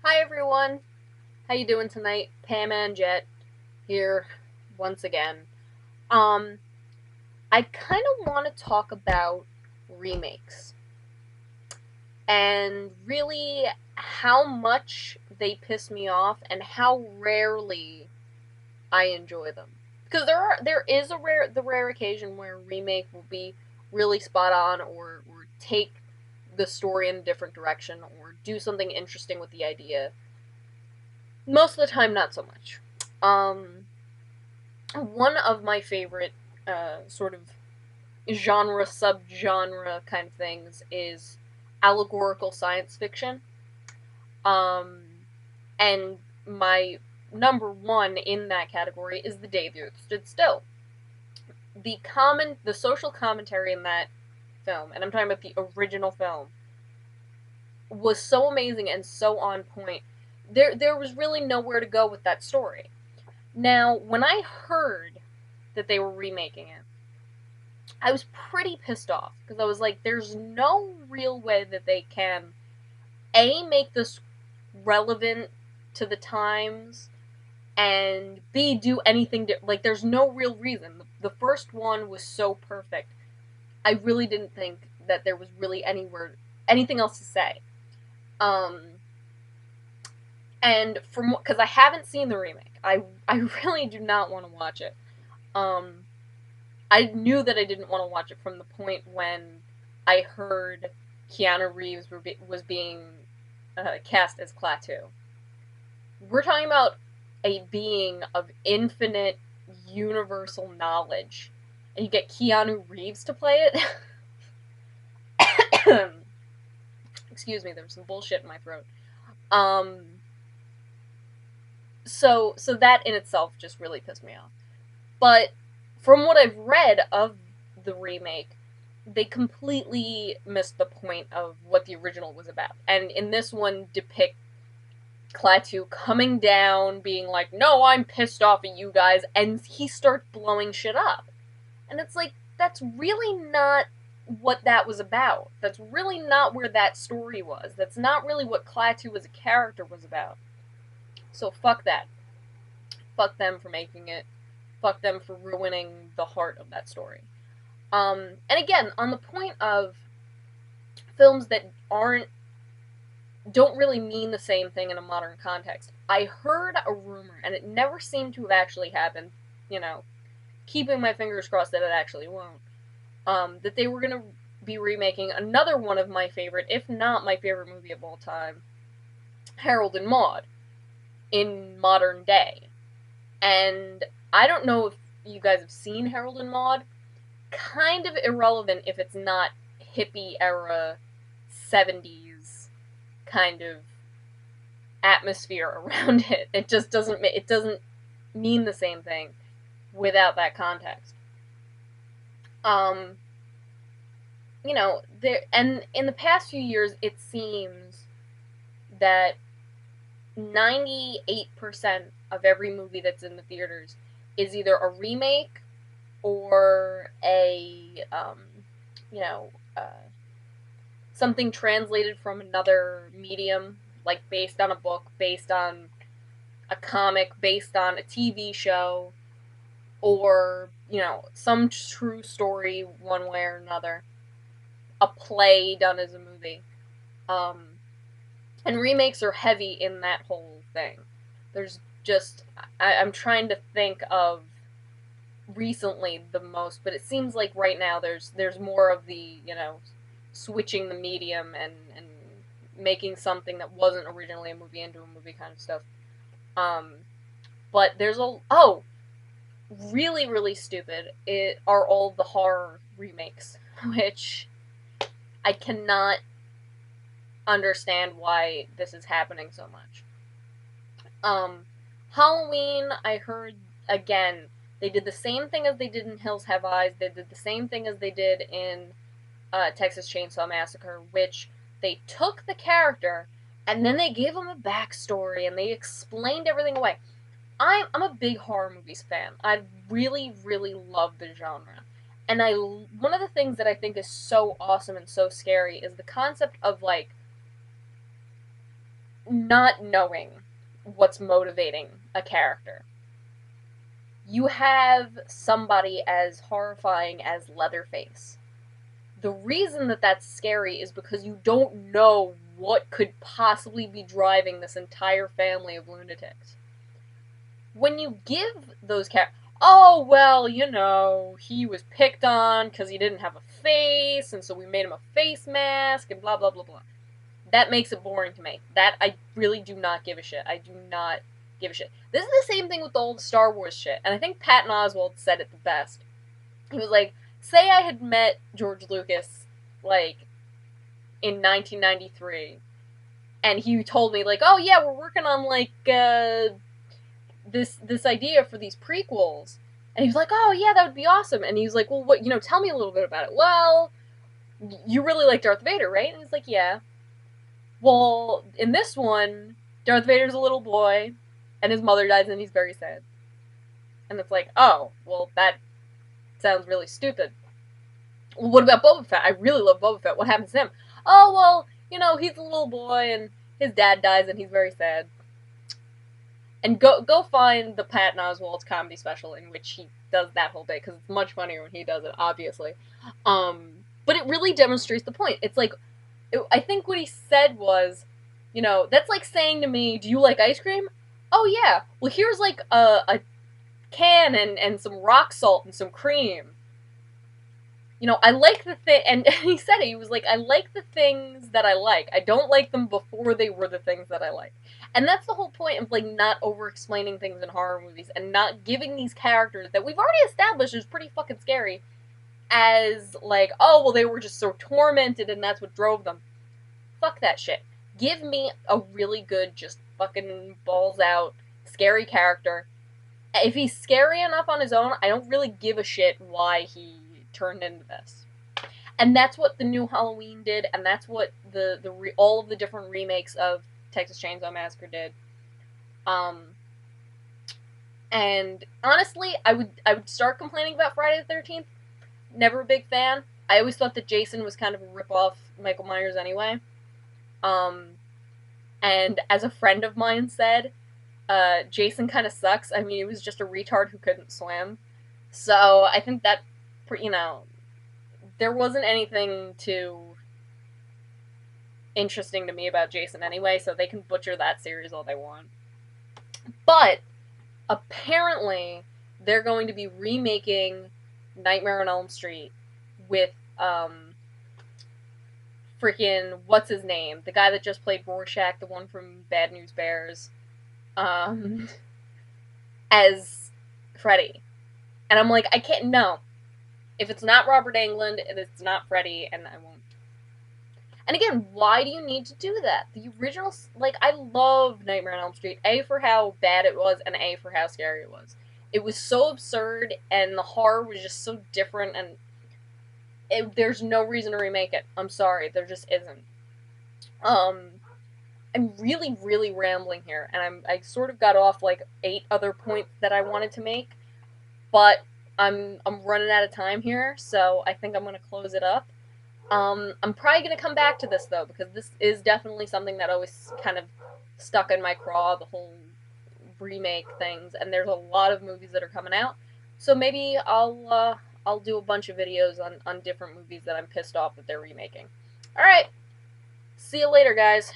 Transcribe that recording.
Hi everyone, how you doing tonight? Pam and Jet here once again. Um, I kind of want to talk about remakes and really how much they piss me off and how rarely I enjoy them. Because there is the rare occasion where a remake will be really spot on or take the story in a different direction or do something interesting with the idea. Most of the time, not so much. Um, One of my favorite sort of genre, subgenre kind of things is allegorical science fiction. Um, and my number one in that category is The Day the Earth Stood Still. The social commentary in that film, and I'm talking about the original film, was so amazing and so on point. There was really nowhere to go with that story. Now, when I heard that they were remaking it, I was pretty pissed off because I was like, there's no real way that they can make this relevant to the times, and B, do anything like there's no real reason. The first one was so perfect. I really didn't think that there was really anything else to say. Um, and from because I haven't seen the remake, I really do not want to watch it. Um, I knew that I didn't want to watch it from the point when I heard Keanu Reeves was being cast as Klaatu. We're talking about a being of infinite universal knowledge, and you get Keanu Reeves to play it. Excuse me, there was some bullshit in my throat. Um, so that in itself just really pissed me off. But from what I've read of the remake, they completely missed the point of what the original was about. And in this one, depict Klaatu coming down, being like, "No, I'm pissed off at you guys," and he starts blowing shit up. And it's like, that's really not what that was about. That's really not where that story was. That's not really what Klaatu as a character was about. So fuck that. Fuck them for making it. Fuck them for ruining the heart of that story. And again, on the point of films that don't really mean the same thing in a modern context, I heard a rumor, and it never seemed to have actually happened, you know, keeping my fingers crossed that it actually won't, that they were going to be remaking another one of my favorite, if not my favorite movie of all time, Harold and Maude, in modern day. And I don't know if you guys have seen Harold and Maude. Kind of irrelevant if it's not hippie era 70s kind of atmosphere around it. It just doesn't mean the same thing without that context. Um there, and in the past few years it seems that 98% of every movie that's in the theaters is either a remake or a you know, something translated from another medium, like based on a book, based on a comic, based on a TV show, or, some true story one way or another. A play done as a movie. Um, and remakes are heavy in that whole thing. There's just, I'm trying to think of recently the most, but it seems like right now there's more of the, switching the medium and making something that wasn't originally a movie into a movie kind of stuff. Um, but there's really really stupid. It are all the horror remakes, which I cannot understand why this is happening so much. Um, Halloween, I heard again. They did the same thing as they did in Hills Have Eyes. They did the same thing as they did in Texas Chainsaw Massacre, which they took the character and then they gave him a backstory and they explained everything away. I'm a big horror movies fan. I really really love the genre, and one of the things that I think is so awesome and so scary is the concept of like not knowing what's motivating a character. You have somebody as horrifying as Leatherface. The reason that that's scary is because you don't know what could possibly be driving this entire family of lunatics. When you give those characters, oh, well, you know, he was picked on because he didn't have a face, and so we made him a face mask, and blah, blah, blah, blah. That makes it boring to me. That, I really do not give a shit. I do not give a shit. This is the same thing with the old Star Wars shit, and I think Patton Oswalt said it the best. He was like, say I had met George Lucas, like, in 1993, and he told me, like, oh yeah, we're working on, like, this idea for these prequels. And he was like, oh yeah, that would be awesome. And he was like, well, what, tell me a little bit about it. Well, you really like Darth Vader, right? And he's like, yeah. Well, in this one, Darth Vader's a little boy, and his mother dies, and he's very sad. And it's like, oh, well, that sounds really stupid. Well, what about Boba Fett? I really love Boba Fett. What happens to him? Oh, well, he's a little boy, and his dad dies, and he's very sad. And go find the Patton Oswalt comedy special in which he does that whole bit, because it's much funnier when he does it, obviously. But it really demonstrates the point. It's like, I think what he said was, that's like saying to me, do you like ice cream? Oh yeah, well here's like a can and some rock salt and some cream. I like the thing, and he said it, he was like, I like the things that I like. I don't like them before they were the things that I like. And that's the whole point of, like, not over-explaining things in horror movies, and not giving these characters that we've already established is pretty fucking scary, as, like, oh, well, they were just so tormented and that's what drove them. Fuck that shit. Give me a really good, just fucking balls out, scary character. If he's scary enough on his own, I don't really give a shit why he turned into this. And that's what the new Halloween did, and that's what all of the different remakes of Texas Chainsaw Massacre did. And honestly, I would start complaining about Friday the 13th. Never a big fan. I always thought that Jason was kind of a rip-off Michael Myers anyway. And as a friend of mine said, Jason kind of sucks. I mean, he was just a retard who couldn't swim. So I think that, there wasn't anything too interesting to me about Jason anyway, so they can butcher that series all they want. But apparently they're going to be remaking Nightmare on Elm Street with freaking what's his name, the guy that just played Rorschach, the one from Bad News Bears, as Freddy. And I'm like, I can't, no. If it's not Robert Englund, it's not Freddy, and I won't. And again, why do you need to do that? The original, like, I love Nightmare on Elm Street. A, for how bad it was, and A, for how scary it was. It was so absurd, and the horror was just so different, and there's no reason to remake it. I'm sorry, there just isn't. I'm really, really rambling here, and I sort of got off, like, 8 other points that I wanted to make, but I'm running out of time here, so I think I'm going to close it up. I'm probably going to come back to this, though, because this is definitely something that always kind of stuck in my craw, the whole remake things, and there's a lot of movies that are coming out, so maybe I'll do a bunch of videos on different movies that I'm pissed off that they're remaking. Alright, see you later, guys.